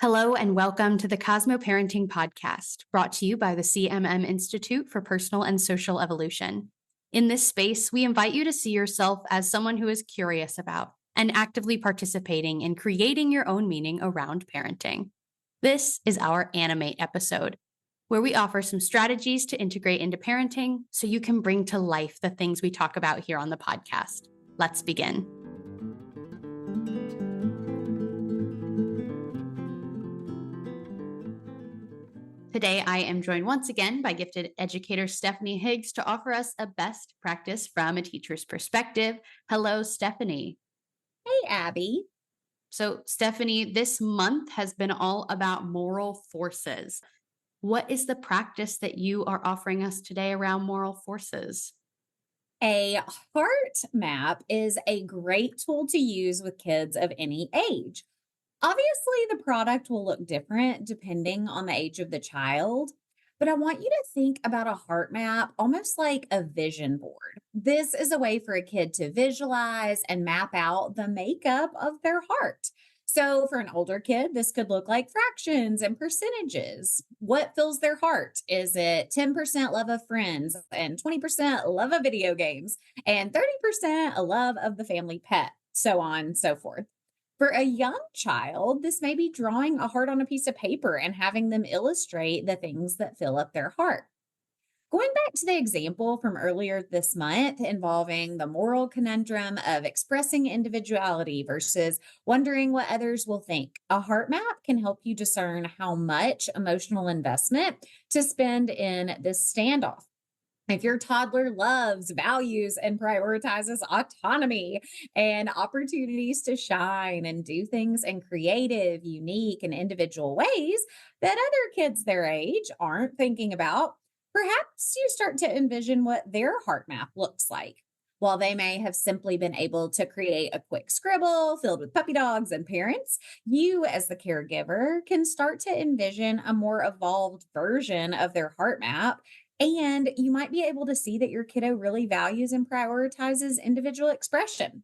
Hello and welcome to the Cosmo Parenting Podcast, brought to you by the CMM Institute for Personal and Social Evolution. In this space, we invite you to see yourself as someone who is curious about and actively participating in creating your own meaning around parenting. This is our Animate episode, where we offer some strategies to integrate into parenting so you can bring to life the things we talk about here on the podcast. Let's begin. Today, I am joined once again by gifted educator Stephanie Higgs to offer us a best practice from a teacher's perspective. Hello, Stephanie. Hey, Abbie. So, Stephanie, this month has been all about moral forces. What is the practice that you are offering us today around moral forces? A heart map is a great tool to use with kids of any age. Obviously, the product will look different depending on the age of the child, but I want you to think about a heart map almost like a vision board. This is a way for a kid to visualize and map out the makeup of their heart. So, for an older kid, this could look like fractions and percentages. What fills their heart? Is it 10% love of friends and 20% love of video games and 30% a love of the family pet? So on and so forth. For a young child, this may be drawing a heart on a piece of paper and having them illustrate the things that fill up their heart. Going back to the example from earlier this month involving the moral conundrum of expressing individuality versus wondering what others will think, a heart map can help you discern how much emotional investment to spend in this standoff. If your toddler loves, values, and prioritizes autonomy and opportunities to shine and do things in creative, unique, and individual ways that other kids their age aren't thinking about, perhaps you start to envision what their heart map looks like. While they may have simply been able to create a quick scribble filled with puppy dogs and parents, you, as the caregiver, can start to envision a more evolved version of their heart map, and you might be able to see that your kiddo really values and prioritizes individual expression.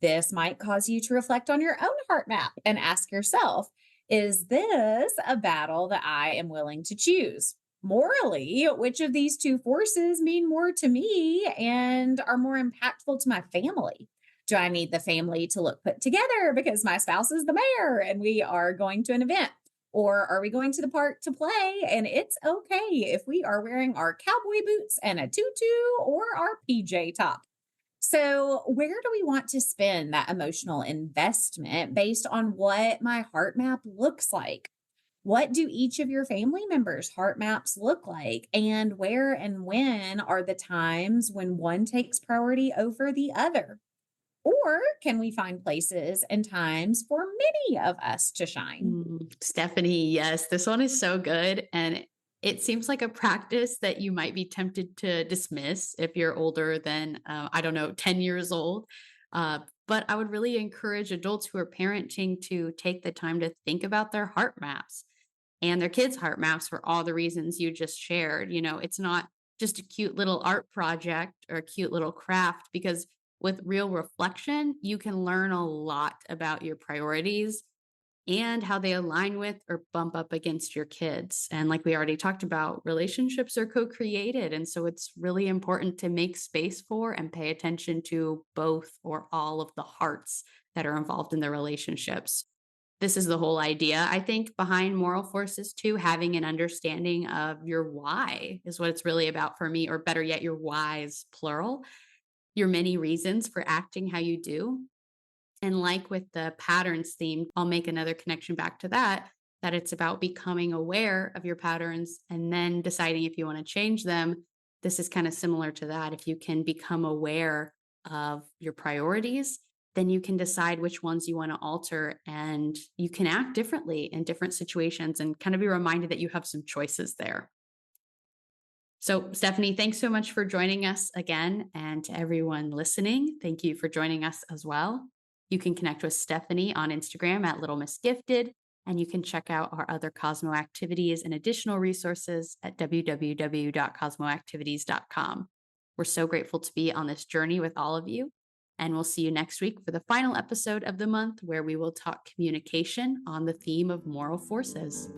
This might cause you to reflect on your own heart map and ask yourself, is this a battle that I am willing to choose? Morally, which of these two forces mean more to me and are more impactful to my family? Do I need the family to look put together because my spouse is the mayor and we are going to an event? Or are we going to the park to play? And it's okay if we are wearing our cowboy boots and a tutu or our PJ top. So, where do we want to spend that emotional investment based on what my heart map looks like? What do each of your family members' heart maps look like? And where and when are the times when one takes priority over the other? Or can we find places and times for many of us to shine? Stephanie, yes, this one is so good. And it seems like a practice that you might be tempted to dismiss if you're older than, I don't know, 10 years old. But I would really encourage adults who are parenting to take the time to think about their heart maps and their kids' heart maps for all the reasons you just shared. You know, it's not just a cute little art project or a cute little craft, because with real reflection, you can learn a lot about your priorities and how they align with or bump up against your kids. And like we already talked about, relationships are co created. And so it's really important to make space for and pay attention to both or all of the hearts that are involved in the relationships. This is the whole idea, I think, behind moral forces too. Having an understanding of your why is what it's really about for me, or better yet, your whys, plural, your many reasons for acting how you do. And like with the patterns theme, I'll make another connection back to that, that it's about becoming aware of your patterns and then deciding if you want to change them. This is kind of similar to that. If you can become aware of your priorities, then you can decide which ones you want to alter, and you can act differently in different situations and kind of be reminded that you have some choices there. So, Stephanie, thanks so much for joining us again. And to everyone listening, thank you for joining us as well. You can connect with Stephanie on Instagram at Little Miss Gifted, and you can check out our other Cosmo activities and additional resources at www.cosmoactivities.com. We're so grateful to be on this journey with all of you. And we'll see you next week for the final episode of the month where we will talk communication on the theme of moral forces.